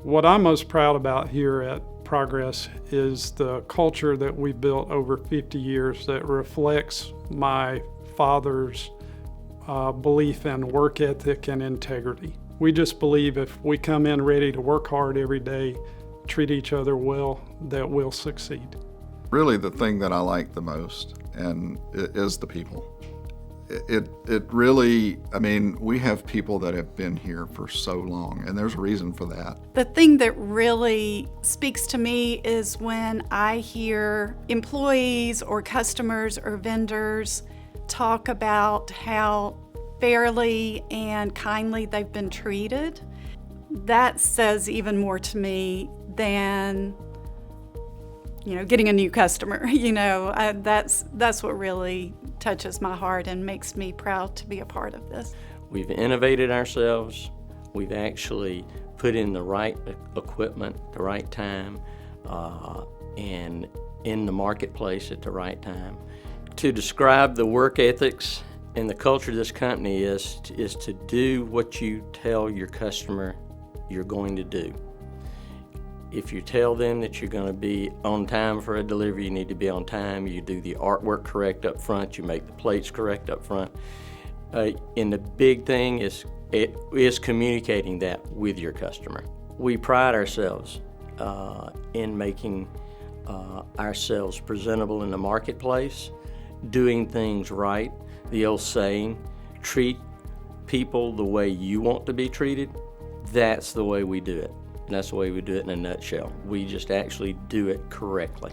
What I'm most proud about here at Progress is the culture that we've built over 50 years that reflects my father's belief in work ethic and integrity. We just believe if we come in ready to work hard every day, treat each other well, that we'll succeed. Really, the thing that I like the most is the people. It really, I mean, we have people that have been here for so long, and there's a reason for that. The thing that really speaks to me is when I hear employees or customers or vendors talk about how fairly and kindly they've been treated. That says even more to me than getting a new customer. That's what really touches my heart and makes me proud to be a part of this. We've innovated ourselves. We've actually put in the right equipment at the right time and in the marketplace at the right time. To describe the work ethics and the culture of this company is to do what you tell your customer you're going to do. If you tell them that you're going to be on time for a delivery, you need to be on time. You do the artwork correct up front. You make the plates correct up front. And the big thing is communicating that with your customer. We pride ourselves in making ourselves presentable in the marketplace, doing things right. The old saying, treat people the way you want to be treated. That's the way we do it. And that's the way we do it in a nutshell. We just actually do it correctly.